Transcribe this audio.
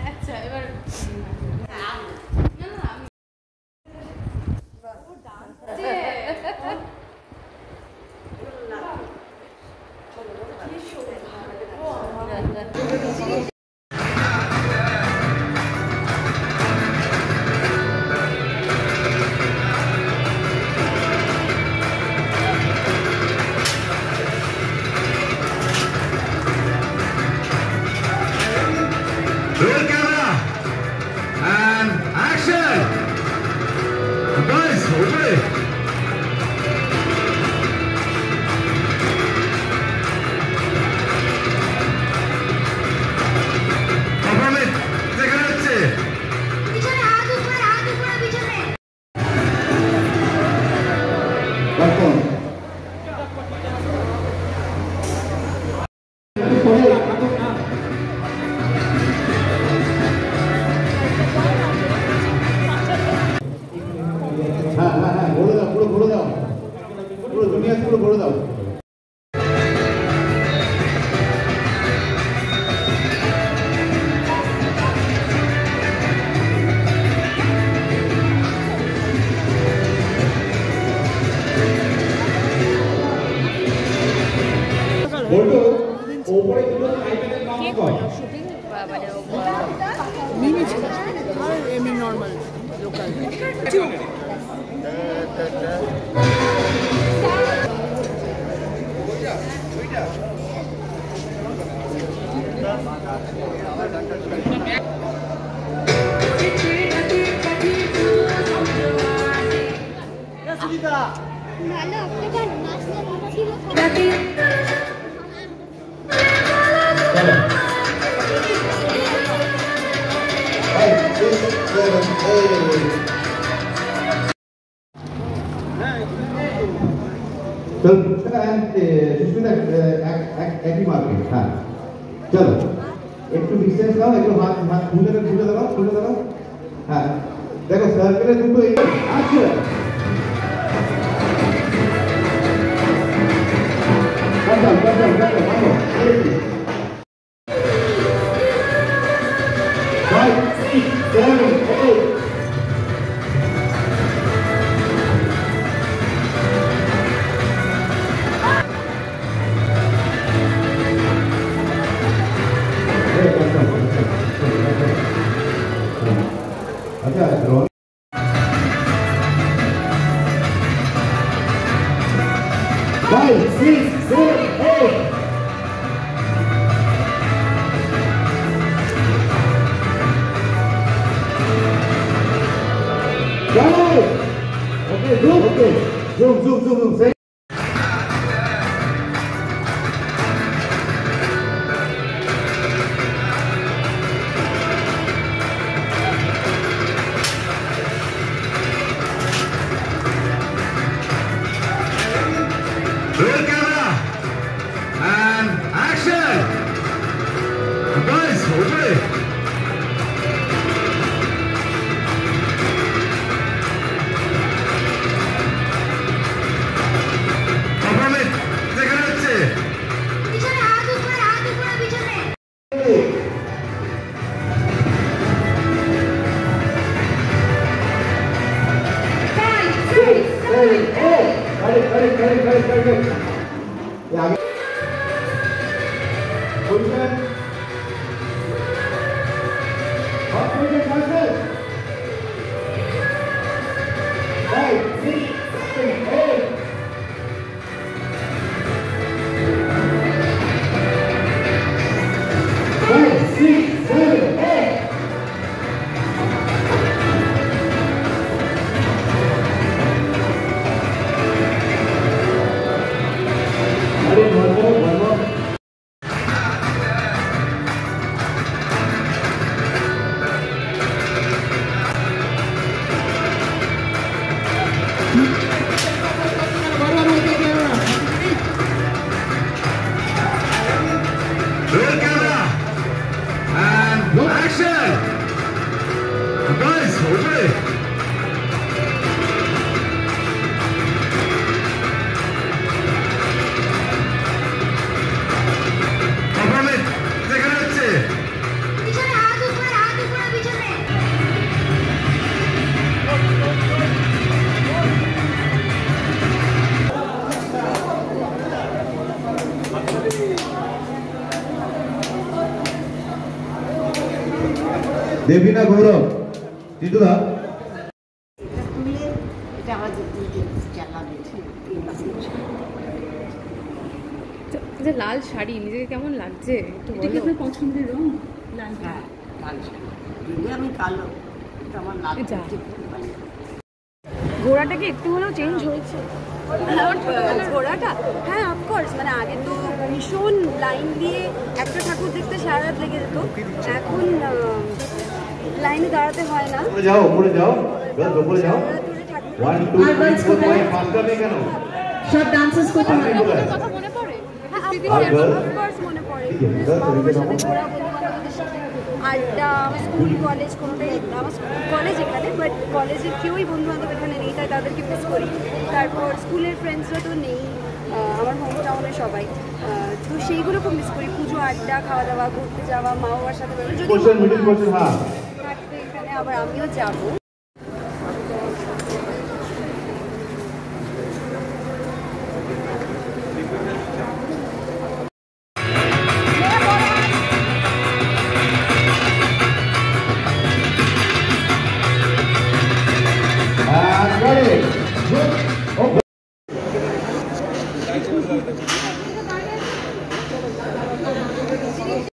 আচ্ছা এবার Roll camera and action! Guys, okay. Performance, দেখা যাচ্ছে। পিছনে হাত উপরে পিছনে। Perform. হ্যাঁ বলে দাও পুরো বলে দাও পুরো দুনিয়া পুরো বলে দাও বলতো ওপরে দুটো আইপ্যাডের নাম কর শুটিং মানে মিনি ছিল আর এমনি নর্মাল লোকাল ভালো আপনাদের নাচটা ছিল चल सुष्मिता एक ही मार के हाँ चलो एक तो डिस्टेंस लाओ एक तो हाथ हाथ खुले दबाओ हाँ देखो सर्कल तुम तो एक अच्छा कर 5 6 7 8 अच्छा drone 5 6 7 8 Okay, zoom. Okay, zoom. Say. Roll camera and action. Guys, okay. Performance, দেখা যাচ্ছে। পিছনে হাত উপরে পিছনে। Correct. ये आगे। Position. Hot position, cancel. 5 6 7 8 5 6 7 8 One more. Debina গৌরব জিতুদা এটা আমাদের চালা দিয়েছে যে লাল শাড়ি নিজেকে কেমন লাগছে একটু এটা কি বলো। আপনার পছন্দের রং লাল হ্যাঁ লাল শাড়ি যদি আমি কালো এটা আমার লাল যা। ঠিক করতে পারি না। ঘোড়াটা কি একটু হলেও চেঞ্জ হয়েছে ঘোড়াটা হ্যাঁ অফকোর্স মানে আগে তো ভীষণ লাইন দিয়ে একটা ঠাকুর দেখতে সারা রাত লেগে যেত এখন লাইনে দাঁড়াতে হয় না উপরে যাও উপরে যাও সারা রাত ধরে ঠাকুর 1 2 3 4 5 পাঁচটা নেই কেন সব ডান্সেস করতে আপনি কোথায়? কথা মনে পড়ে আর girl? অফকোর্স মনে পড়ে ঠিক আছে, বাবার girl, সাথে ঘোরা বন্ধু বান্ধবদের সাথে আড্ডা আমার স্কুল কলেজ কোনোটাই আমার কলেজ এখানে বাট কলেজের কেউই বন্ধু বান্ধব এখানে নেই তাই তাদেরকে মিস করি তারপর স্কুলের ফ্রেন্ডসরা তো নেই আমার হোম টাউনে সবাই তো সেইগুলো খুব মিস করি পুজো আড্ডা খাওয়া দাওয়া ঘুরতে যাওয়া মা বাবার সাথে বেরোনো। যদি কোশ্চেন মিডিল কোশ্চেন হ্যাঁ থাকবে এখানে আবার আমিও যাবো